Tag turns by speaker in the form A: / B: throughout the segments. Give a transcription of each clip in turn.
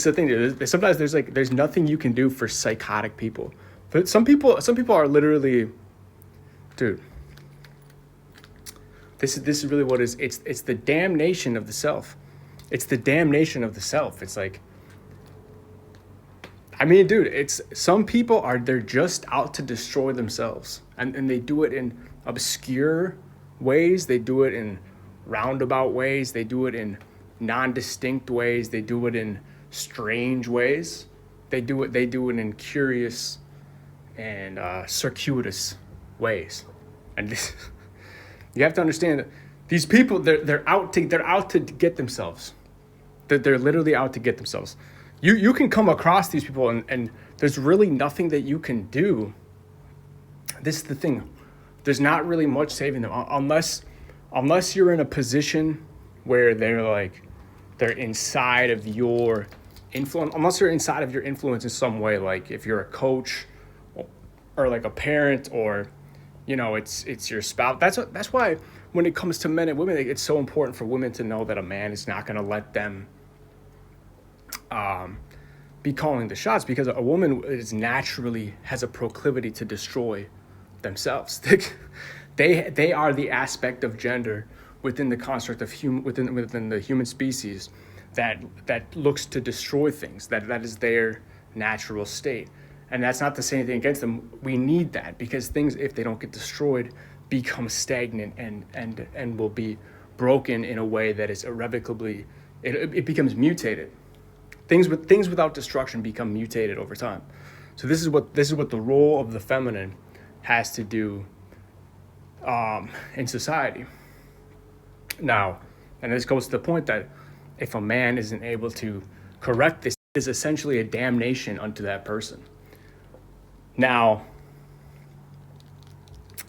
A: the thing. Sometimes there's nothing you can do for psychotic people. But some people are literally, dude. This is really what it's the damnation of the self. It's the damnation of the self. It's like, I mean, dude, it's some people they're just out to destroy themselves. And they do it in obscure ways, they do it in roundabout ways, they do it in non-distinct ways, they do it in strange ways. They do it in curious and circuitous ways. And this, you have to understand that these people, they're out to get themselves. They're literally out to get themselves. You can come across these people and there's really nothing that you can do. This is the thing. There's not really much saving them unless you're in a position where they're inside of your influence. Unless they're inside of your influence in some way, like if you're a coach or like a parent, or it's your spouse. That's why when it comes to men and women, it's so important for women to know that a man is not going to let them be calling the shots, because a woman has a proclivity to destroy themselves. They are the aspect of gender within the construct of within the human species that looks to destroy things. That is their natural state. And that's not to say anything against them. We need that, because things, if they don't get destroyed, become stagnant and will be broken in a way that is irrevocably, it becomes mutated. Things without destruction become mutated over time. So this is what the role of the feminine has to do in society. Now, and this goes to the point that if a man isn't able to correct this, it is essentially a damnation unto that person. Now,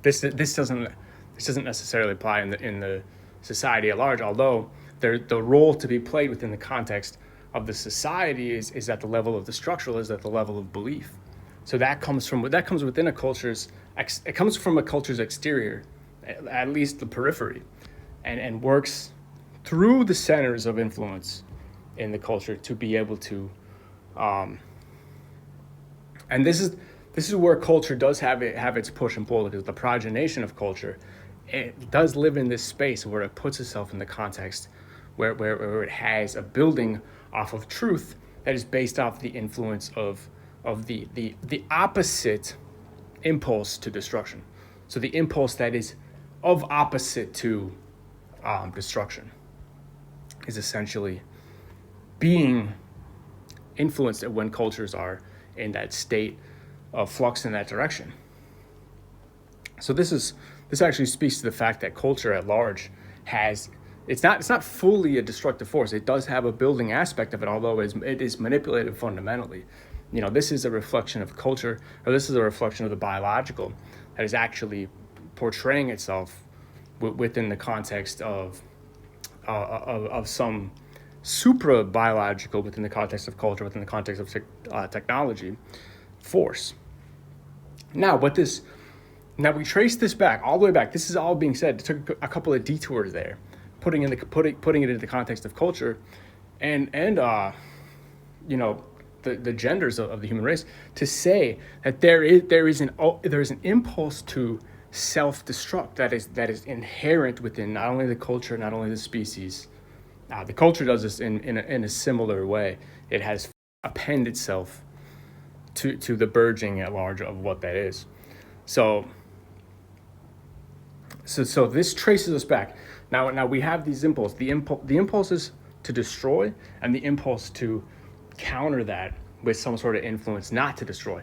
A: this doesn't necessarily apply in the society at large, although the role to be played within the context of the society is at the level of the structural, is at the level of belief. So that comes within a culture's, it comes from a culture's exterior, at least the periphery, and works through the centers of influence in the culture to be able to, and this is where culture does have its push and pull, because the progenation of culture, it does live in this space where it puts itself in the context where it has a building off of truth that is based off the influence of the opposite impulse to destruction. So the impulse that is of opposite to destruction is essentially being influenced when cultures are in that state of flux in that direction. So this actually speaks to the fact that culture at large it's not fully a destructive force. It does have a building aspect of it, although it is manipulated fundamentally. This is a reflection of culture, or this is a reflection of the biological that is actually portraying itself within the context of some supra-biological, within the context of culture, within the context of technology, force. Now we trace this back, all the way back. This is all being said. It took a couple of detours there, putting it into the context of culture, and the genders of the human race, to say that there is an impulse to self-destruct that is inherent within not only the culture, not only the species. The culture does this in a similar way. It has append itself to the burgeoning at large of what that is. So this traces us back. Now we have these impulses. The impulses to destroy, and the impulse to counter that with some sort of influence not to destroy.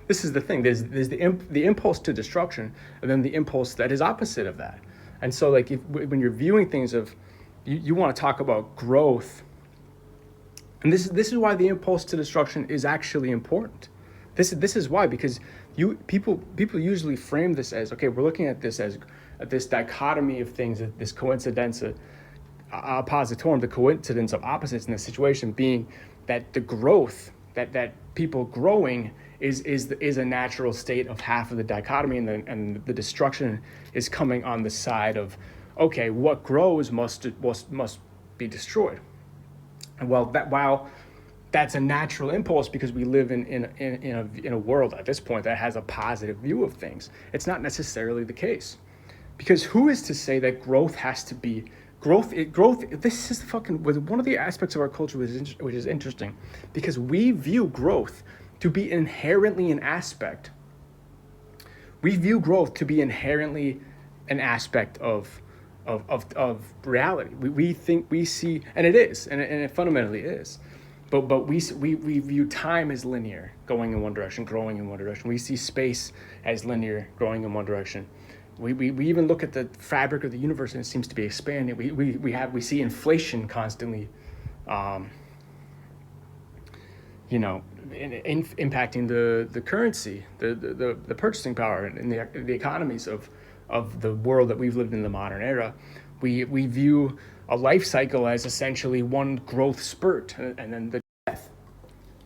A: This is the thing. There's the impulse to destruction, and then the impulse that is opposite of that. And so, like, when you're viewing things of, you want to talk about growth, and this is why the impulse to destruction is actually important. This is why, because people usually frame this as, okay, we're looking at this as this dichotomy of things, this coincidence, oppositorum, the coincidence of opposites in this situation being that the growth, that people growing is a natural state of half of the dichotomy, and the destruction is coming on the side of, okay, what grows must be destroyed. And while that's a natural impulse because we live in a world at this point that has a positive view of things, it's not necessarily the case. Because who is to say that growth has to be growth? This is one of the aspects of our culture which is interesting, because we view growth to be inherently an aspect. We view growth to be inherently an aspect of reality. We think we see, and it is, and it fundamentally is. But we view time as linear, going in one direction, growing in one direction. We see space as linear, growing in one direction. We even look at the fabric of the universe and it seems to be expanding. We see inflation constantly, impacting the currency, the purchasing power, and the economies of the world that we've lived in the modern era. We view a life cycle as essentially one growth spurt and then the death,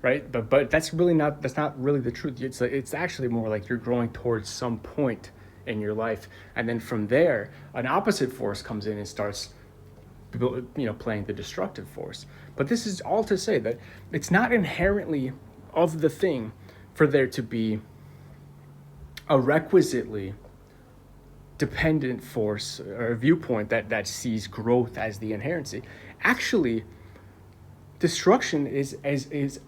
A: right? But that's not really the truth. It's actually more like you're growing towards some point in your life, and then from there an opposite force comes in and starts playing the destructive force. But this is all to say that it's not inherently of the thing for there to be a requisitely dependent force or viewpoint that sees growth as the inherency. Actually, destruction is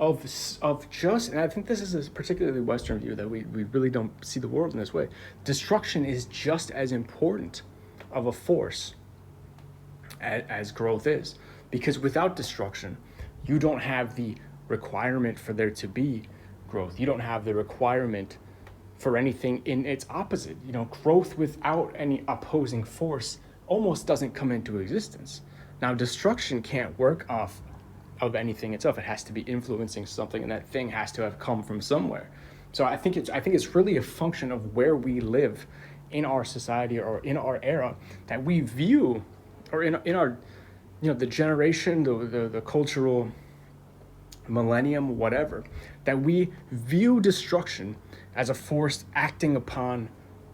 A: of just, and I think this is a particularly Western view, that we really don't see the world in this way. Destruction is just as important of a force as growth is, because without destruction, you don't have the requirement for there to be growth. You don't have the requirement for anything in its opposite. Growth without any opposing force almost doesn't come into existence. Now, destruction can't work off of anything itself. It has to be influencing something, and that thing has to have come from somewhere. So I think it's really a function of where we live in our society or in our era, that we view, or in our, the generation, the cultural millennium, whatever, that we view destruction as a force acting upon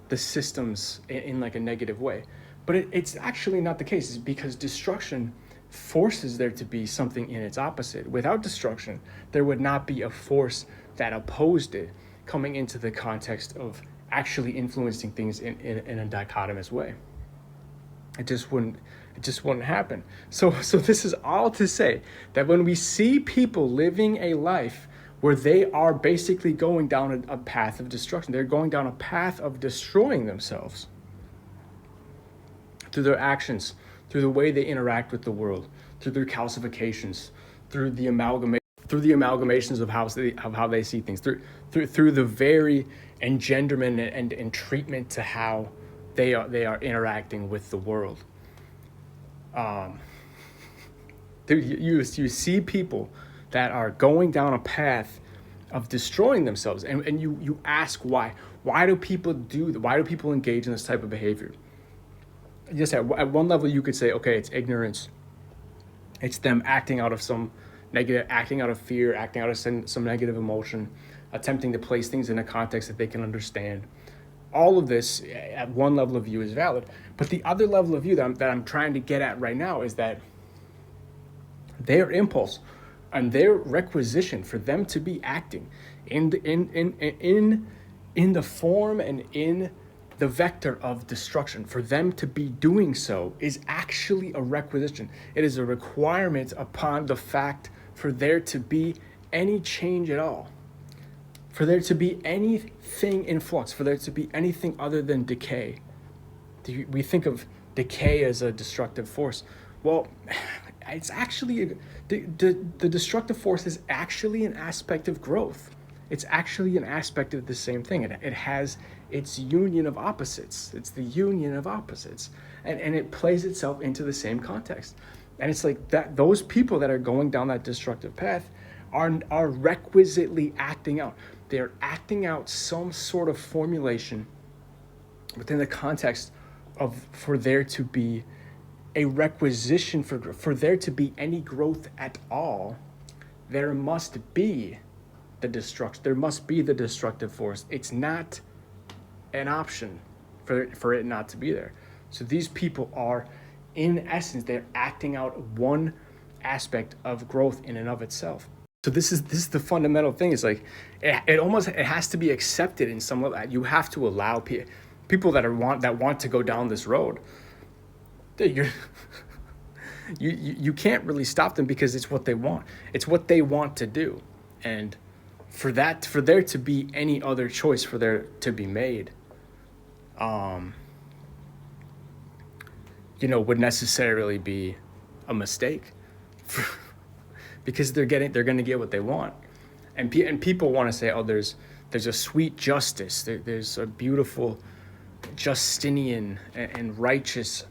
A: the systems in like a negative way. But it's actually not the case. It's because destruction forces there to be something in its opposite. Without destruction, there would not be a force that opposed it coming into the context of actually influencing things in a dichotomous way. It just wouldn't happen. So this is all to say that when we see people living a life where they are basically going down a path of destruction, they're going down a path of destroying themselves through their actions, through the way they interact with the world, through their calcifications, through the amalgamations of how they see things, through the very engenderment and treatment to how they are interacting with the world. You see people that are going down a path of destroying themselves, and you ask why. Why do people engage in this type of behavior? Just at one level, you could say, okay, it's ignorance. It's them acting out of some negative, acting out of fear, acting out of some negative emotion, attempting to place things in a context that they can understand. All of this, at one level of view, is valid. But the other level of view that I'm trying to get at right now is that their impulse and their requisition for them to be acting in the form and in the vector of destruction, for them to be doing so is actually a requisition. It is a requirement upon the fact for there to be any change at all, for there to be anything in flux, for there to be anything other than decay. We think of decay as a destructive force. Well, it's actually, the destructive force is actually an aspect of growth. It's actually an aspect of the same thing. It has its union of opposites. It's the union of opposites. And it plays itself into the same context. And it's like that those people that are going down that destructive path are requisitely acting out. They're acting out some sort of formulation within the context of, for there to be a requisition for there to be any growth at all, there must be the destructive force. It's not an option for it not to be there. So these people are, in essence, they're acting out one aspect of growth in and of itself. So this is the fundamental thing. It's like it has to be accepted in some level. You have to allow people that want to go down this road. You're, you can't really stop them because it's what they want. It's what they want to do, and for there to be any other choice for there to be made, would necessarily be a mistake, because they're going to get what they want, and people want to say, oh, there's a sweet justice, there's a beautiful Justinian and righteous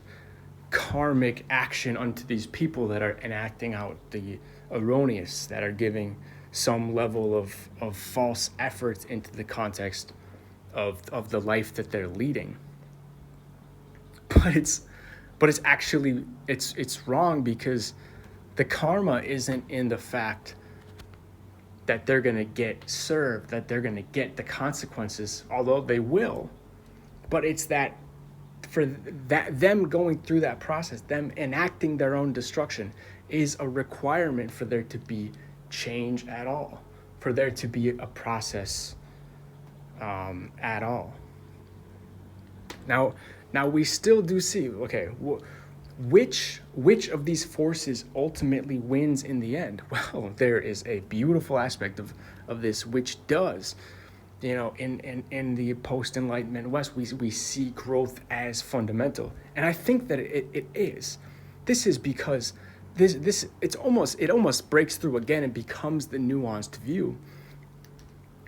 A: karmic action unto these people that are enacting out the erroneous, that are giving some level of false effort into the context of the life that they're leading. But it's actually it's wrong, because the karma isn't in the fact that they're going to get served, that they're going to get the consequences, although they will, but it's that for that them going through that process, them enacting their own destruction, is a requirement for there to be change at all, for there to be a process at all. Now we still do see, okay, which of these forces ultimately wins in the end? Well, there is a beautiful aspect of this which does. In the post-Enlightenment West, we see growth as fundamental, and I think that it is. This is because it almost breaks through again and becomes the nuanced view,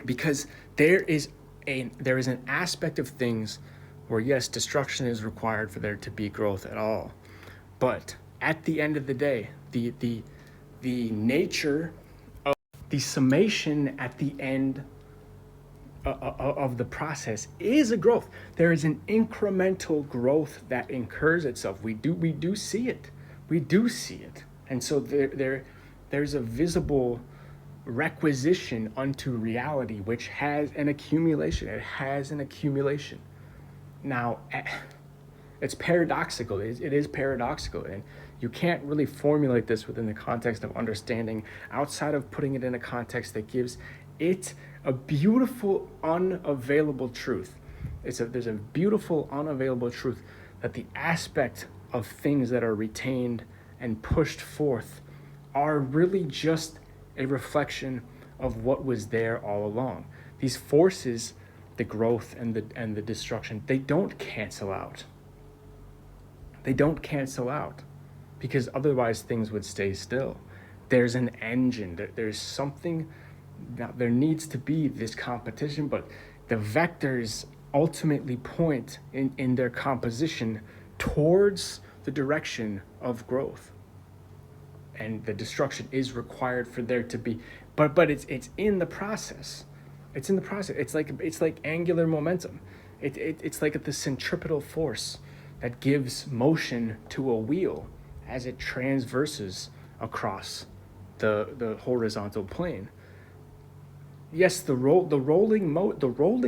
A: because there is an aspect of things where, yes, destruction is required for there to be growth at all, but at the end of the day, the nature of the summation at the end of the process is a growth. There is an incremental growth that incurs itself. We do see it. And so there's a visible requisition unto reality, which has an accumulation. It has an accumulation. Now, it's paradoxical. It is paradoxical, and you can't really formulate this within the context of understanding outside of putting it in a context that gives it a beautiful unavailable truth. There's a beautiful unavailable truth that the aspect of things that are retained and pushed forth are really just a reflection of what was there all along. These forces, the growth and the destruction, they don't cancel out. They don't cancel out, because otherwise things would stay still. There's an engine. There's something. Now, there needs to be this competition, but the vectors ultimately point in their composition towards the direction of growth, and the destruction is required for there to be. But it's in the process. It's in the process. It's like angular momentum. It's like the centripetal force that gives motion to a wheel as it transverses across the horizontal plane. Yes, the rolling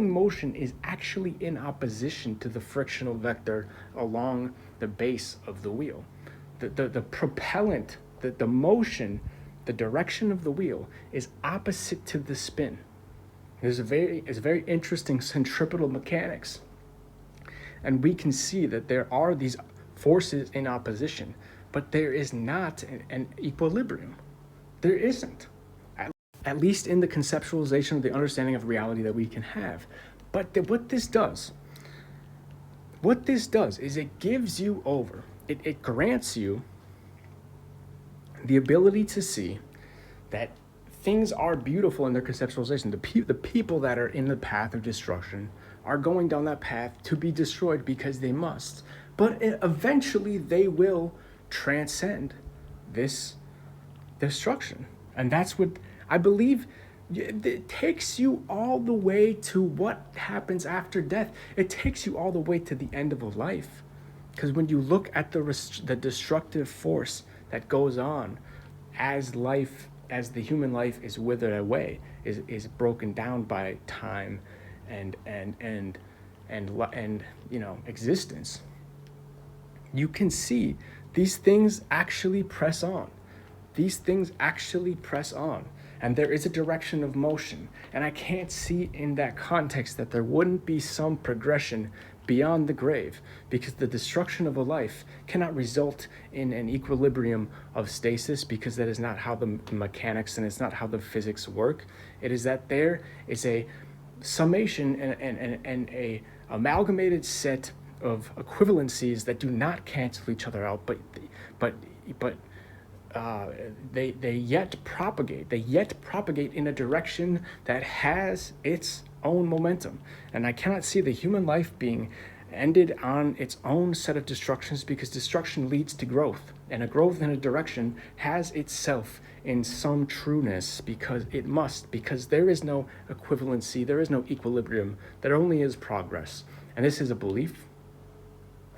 A: motion is actually in opposition to the frictional vector along the base of the wheel. The propellant, the motion, the direction of the wheel is opposite to the spin. It's very interesting centripetal mechanics, and we can see that there are these forces in opposition, but there is not an equilibrium. There isn't. At least in the conceptualization of the understanding of reality that we can have. But what this does is it gives you over, it grants you the ability to see that things are beautiful in their conceptualization. The people that are in the path of destruction are going down that path to be destroyed because they must. But eventually they will transcend this destruction. And that's what I believe. It takes you all the way to what happens after death. It takes you all the way to the end of a life. Because when you look at the destructive force that goes on as the human life is withered away, is broken down by time and existence, you can see these things actually press on. these things actually press on. And there is a direction of motion. And I can't see in that context that there wouldn't be some progression beyond the grave, because the destruction of a life cannot result in an equilibrium of stasis, because that is not how the mechanics and it's not how the physics work. It is that there is a summation and a amalgamated set of equivalencies that do not cancel each other out, but they yet propagate. They yet propagate in a direction that has its own momentum. And I cannot see the human life being ended on its own set of destructions, because destruction leads to growth, and a growth in a direction has itself in some trueness, because it must, because there is no equivalency, there is no equilibrium, there only is progress. And this is a belief.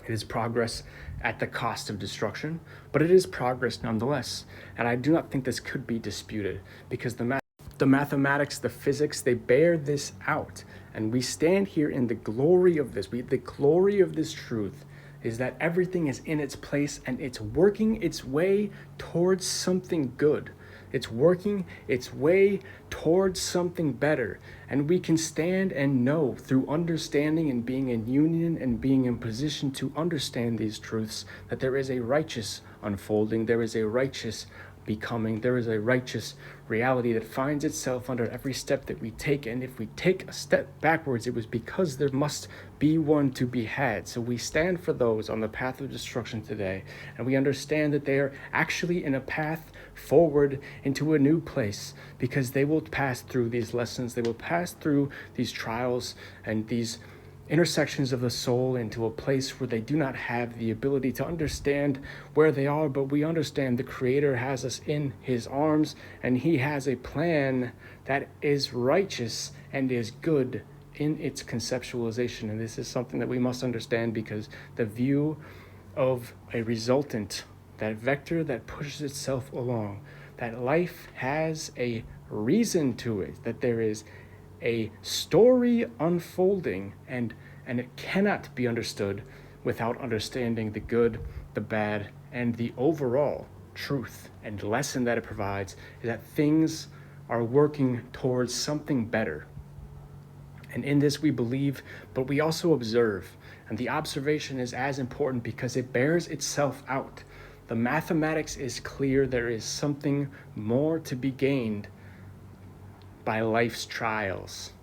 A: It is progress at the cost of destruction, but it is progress nonetheless. And I do not think this could be disputed, because the mathematics, the physics, they bear this out. And we stand here in the glory of this. The glory of this truth is that everything is in its place and it's working its way towards something good. It's working its way towards something better. And we can stand and know through understanding and being in union and being in position to understand these truths that there is a righteous unfolding, there is a righteous becoming, there is a righteous reality that finds itself under every step that we take. And if we take a step backwards, it was because there must be one to be had. So we stand for those on the path of destruction today, and we understand that they are actually in a path forward into a new place, because they will pass through these lessons, they will pass through these trials and these intersections of the soul into a place where they do not have the ability to understand where they are, but we understand the Creator has us in His arms, and He has a plan that is righteous and is good in its conceptualization. And this is something that we must understand, because the view of a resultant, that vector that pushes itself along, that life has a reason to it, that there is a story unfolding, and it cannot be understood without understanding the good, the bad, and the overall truth and lesson that it provides, is that things are working towards something better. And in this we believe, but we also observe. And the observation is as important because it bears itself out. The mathematics is clear. There is something more to be gained by life's trials.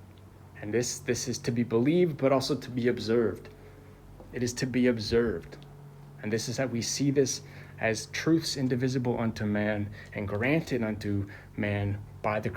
A: And this is to be believed, but also to be observed. It is to be observed. And this is how we see this as truths indivisible unto man and granted unto man by the